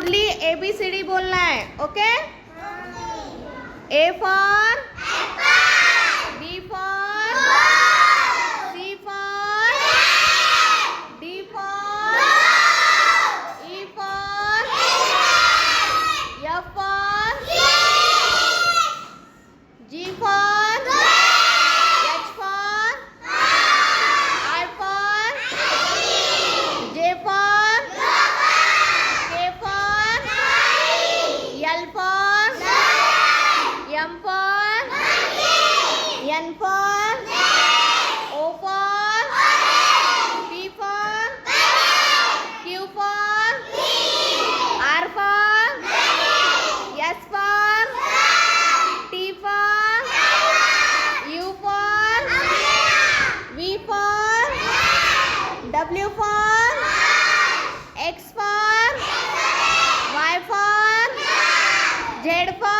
Loudly ABCD बोलना है. Okay? A for B for C for D for E for F for G for H for I for J for K for L for M for N for O for P for Q for R for S for T for U for V for W for X for Y for Z for